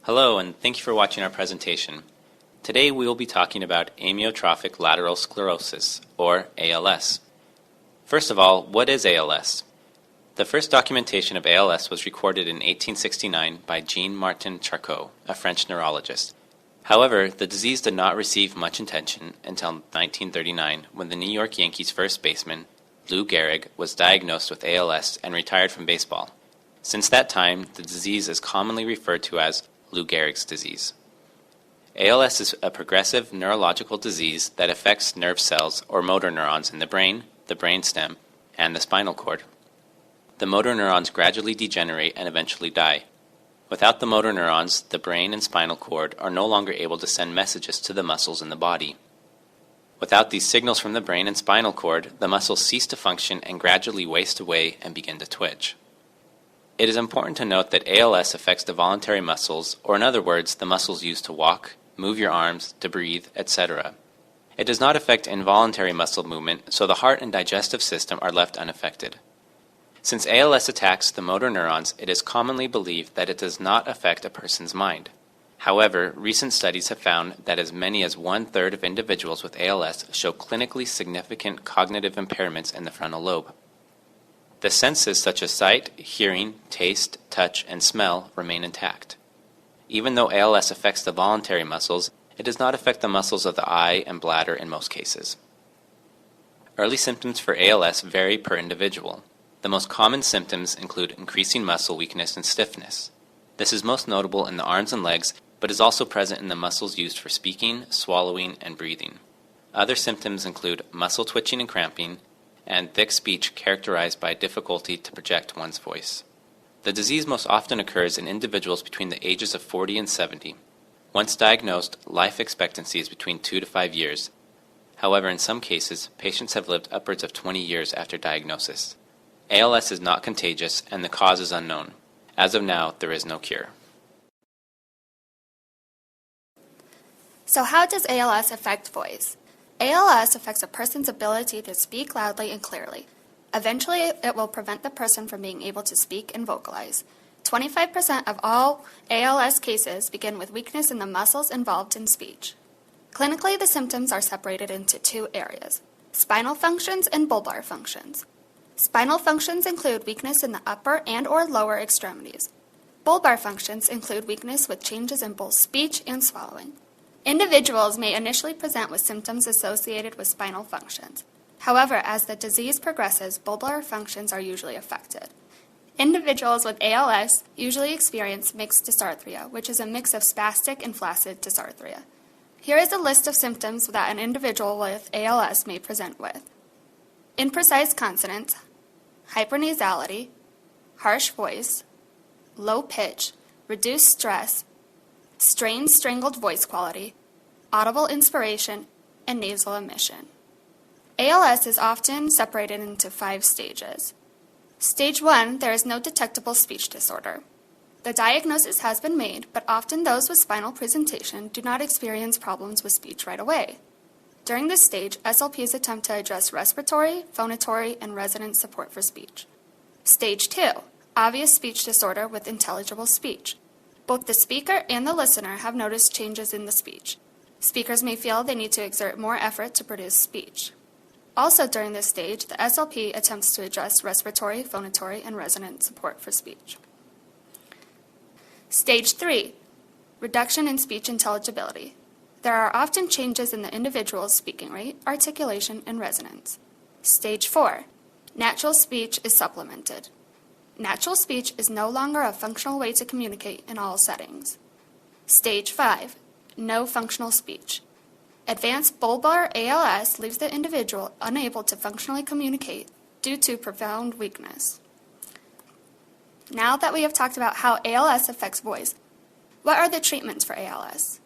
Hello, and thank you for watching our presentation. Today we will be talking about amyotrophic lateral sclerosis, or ALS. First of all, what is ALS? The first documentation of ALS was recorded in 1869 by Jean-Martin Charcot, a French neurologist. However, the disease did not receive much attention until 1939, when the New York Yankees first baseman, Lou Gehrig, was diagnosed with ALS and retired from baseball. Since that time, the disease is commonly referred to as Lou Gehrig's disease. ALS is a progressive neurological disease that affects nerve cells or motor neurons in the brain, the brainstem, and the spinal cord. The motor neurons gradually degenerate and eventually die. Without the motor neurons, the brain and spinal cord are no longer able to send messages to the muscles in the body. Without these signals from the brain and spinal cord, the muscles cease to function and gradually waste away and begin to twitch. It is important to note that ALS affects the voluntary muscles, or in other words, the muscles used to walk, move your arms, to breathe, etc. It does not affect involuntary muscle movement, so the heart and digestive system are left unaffected. Since ALS attacks the motor neurons, it is commonly believed that it does not affect a person's mind. However, recent studies have found that as many as 1/3 of individuals with ALS show clinically significant cognitive impairments in the frontal lobe. The senses such as sight, hearing, taste, touch, and smell remain intact. Even though ALS affects the voluntary muscles, it does not affect the muscles of the eye and bladder in most cases. Early symptoms for ALS vary per individual. The most common symptoms include increasing muscle weakness and stiffness. This is most notable in the arms and legs, but is also present in the muscles used for speaking, swallowing, and breathing. Other symptoms include muscle twitching and cramping, and thick speech characterized by difficulty to project one's voice. The disease most often occurs in individuals between the ages of 40 and 70. Once diagnosed, life expectancy is between 2 to 5 years. However, in some cases, patients have lived upwards of 20 years after diagnosis. ALS is not contagious and the cause is unknown. As of now, there is no cure. So how does ALS affect voice? ALS affects a person's ability to speak loudly and clearly. Eventually, it will prevent the person from being able to speak and vocalize. 25% of all ALS cases begin with weakness in the muscles involved in speech. Clinically, the symptoms are separated into two areas: spinal functions and bulbar functions. Spinal functions include weakness in the upper and/or lower extremities. Bulbar functions include weakness with changes in both speech and swallowing. Individuals may initially present with symptoms associated with spinal functions. However, as the disease progresses, bulbar functions are usually affected. Individuals with ALS usually experience mixed dysarthria, which is a mix of spastic and flaccid dysarthria. Here is a list of symptoms that an individual with ALS may present with: imprecise consonants, hypernasality, harsh voice, low pitch, reduced stress, strained strangled voice quality, audible inspiration, and nasal emission. ALS is often separated into 5 stages. Stage 1, there is no detectable speech disorder. The diagnosis has been made, but often those with spinal presentation do not experience problems with speech right away. During this stage, SLPs attempt to address respiratory, phonatory, and resonant support for speech. Stage 2, obvious speech disorder with intelligible speech. Both the speaker and the listener have noticed changes in the speech. Speakers may feel they need to exert more effort to produce speech. Also during this stage, the SLP attempts to address respiratory, phonatory, and resonant support for speech. Stage 3, reduction in speech intelligibility. There are often changes in the individual's speaking rate, articulation, and resonance. Stage 4, natural speech is supplemented. Natural speech is no longer a functional way to communicate in all settings. Stage 5, no functional speech. Advanced bulbar ALS leaves the individual unable to functionally communicate due to profound weakness. Now that we have talked about how ALS affects voice, what are the treatments for ALS?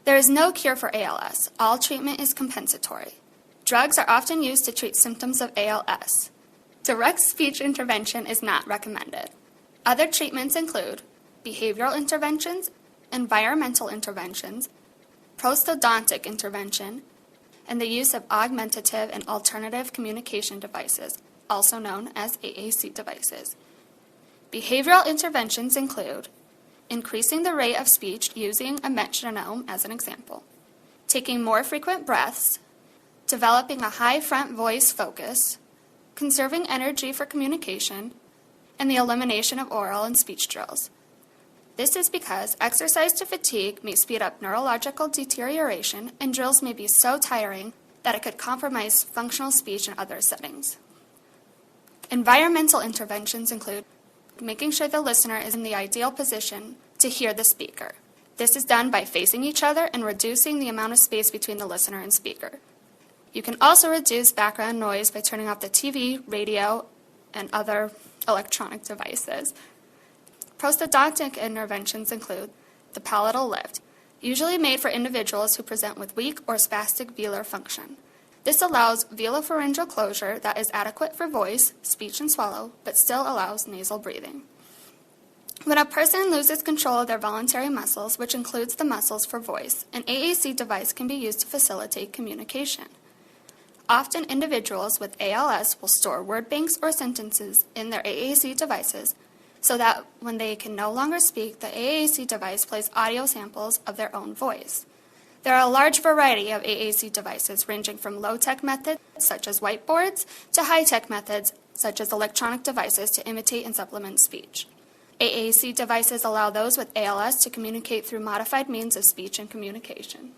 There is no cure for ALS. All treatment is compensatory. Drugs are often used to treat symptoms of ALS. Direct speech intervention is not recommended. Other treatments include behavioral interventions, environmental interventions, prosthodontic intervention, and the use of augmentative and alternative communication devices, also known as AAC devices. Behavioral interventions include increasing the rate of speech using a metronome as an example, taking more frequent breaths, developing a high front voice focus, conserving energy for communication, and the elimination of oral and speech drills. This is because exercise to fatigue may speed up neurological deterioration, and drills may be so tiring that it could compromise functional speech in other settings. Environmental interventions include making sure the listener is in the ideal position to hear the speaker. This is done by facing each other and reducing the amount of space between the listener and speaker. You can also reduce background noise by turning off the TV, radio, and other electronic devices. Prosthodontic interventions include the palatal lift, usually made for individuals who present with weak or spastic velar function. This allows velopharyngeal closure that is adequate for voice, speech, and swallow, but still allows nasal breathing. When a person loses control of their voluntary muscles, which includes the muscles for voice, an AAC device can be used to facilitate communication. Often individuals with ALS will store word banks or sentences in their AAC devices so that when they can no longer speak, the AAC device plays audio samples of their own voice. There are a large variety of AAC devices ranging from low-tech methods such as whiteboards to high-tech methods such as electronic devices to imitate and supplement speech. AAC devices allow those with ALS to communicate through modified means of speech and communication.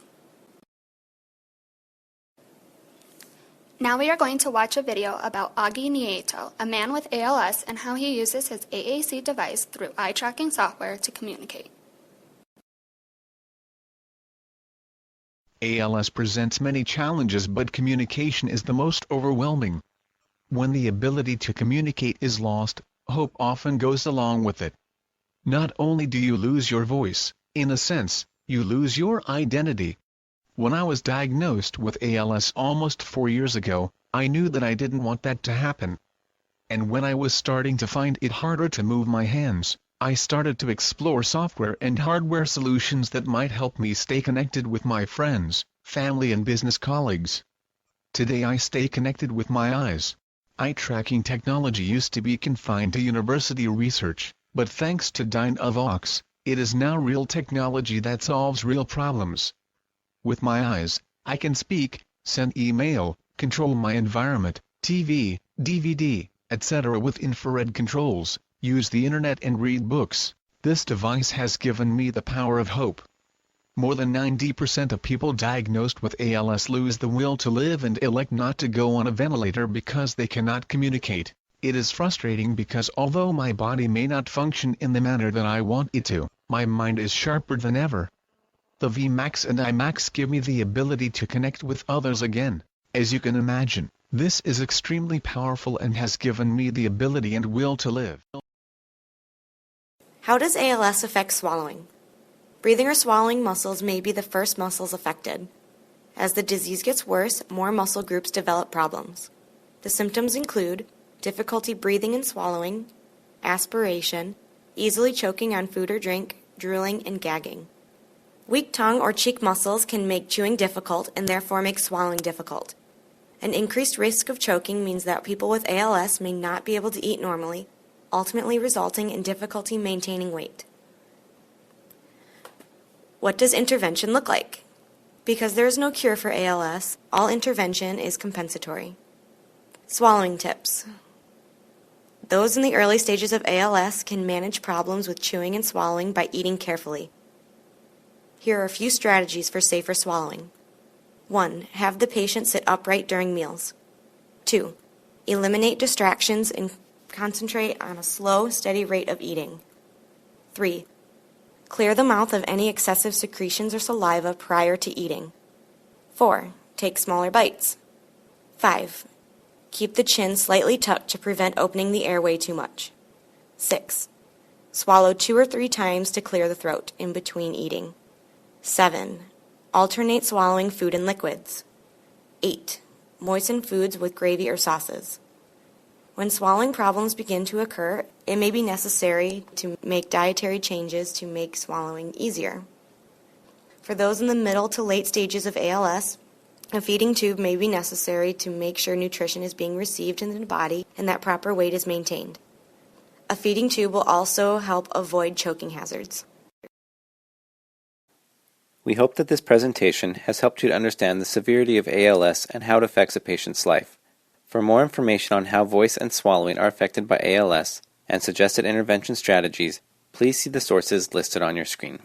Now we are going to watch a video about Augie Nieto, a man with ALS, and how he uses his AAC device through eye tracking software to communicate. ALS presents many challenges, but communication is the most overwhelming. When the ability to communicate is lost, hope often goes along with it. Not only do you lose your voice, in a sense, you lose your identity. When I was diagnosed with ALS almost 4 years ago, I knew that I didn't want that to happen. And when I was starting to find it harder to move my hands, I started to explore software and hardware solutions that might help me stay connected with my friends, family and business colleagues. Today I stay connected with my eyes. Eye tracking technology used to be confined to university research, but thanks to Dynavox, it is now real technology that solves real problems. With my eyes, I can speak, send email, control my environment, TV, DVD, etc. with infrared controls, use the internet and read books. This device has given me the power of hope. More than 90% of people diagnosed with ALS lose the will to live and elect not to go on a ventilator because they cannot communicate. It is frustrating because although my body may not function in the manner that I want it to, my mind is sharper than ever. The VMAX and IMAX give me the ability to connect with others again. As you can imagine, this is extremely powerful and has given me the ability and will to live. How does ALS affect swallowing? Breathing or swallowing muscles may be the first muscles affected. As the disease gets worse, more muscle groups develop problems. The symptoms include difficulty breathing and swallowing, aspiration, easily choking on food or drink, drooling, and gagging. Weak tongue or cheek muscles can make chewing difficult and therefore make swallowing difficult. An increased risk of choking means that people with ALS may not be able to eat normally, ultimately resulting in difficulty maintaining weight. What does intervention look like? Because there is no cure for ALS, all intervention is compensatory. Swallowing tips. Those in the early stages of ALS can manage problems with chewing and swallowing by eating carefully. Here are a few strategies for safer swallowing. 1. Have the patient sit upright during meals. 2. Eliminate distractions and concentrate on a slow, steady rate of eating. 3. Clear the mouth of any excessive secretions or saliva prior to eating. 4. Take smaller bites. 5. Keep the chin slightly tucked to prevent opening the airway too much. 6. Swallow 2 or 3 times to clear the throat in between eating. 7. Alternate swallowing food and liquids. 8. Moisten foods with gravy or sauces. When swallowing problems begin to occur, it may be necessary to make dietary changes to make swallowing easier. For those in the middle to late stages of ALS, a feeding tube may be necessary to make sure nutrition is being received into the body and that proper weight is maintained. A feeding tube will also help avoid choking hazards. We hope that this presentation has helped you to understand the severity of ALS and how it affects a patient's life. For more information on how voice and swallowing are affected by ALS and suggested intervention strategies, please see the sources listed on your screen.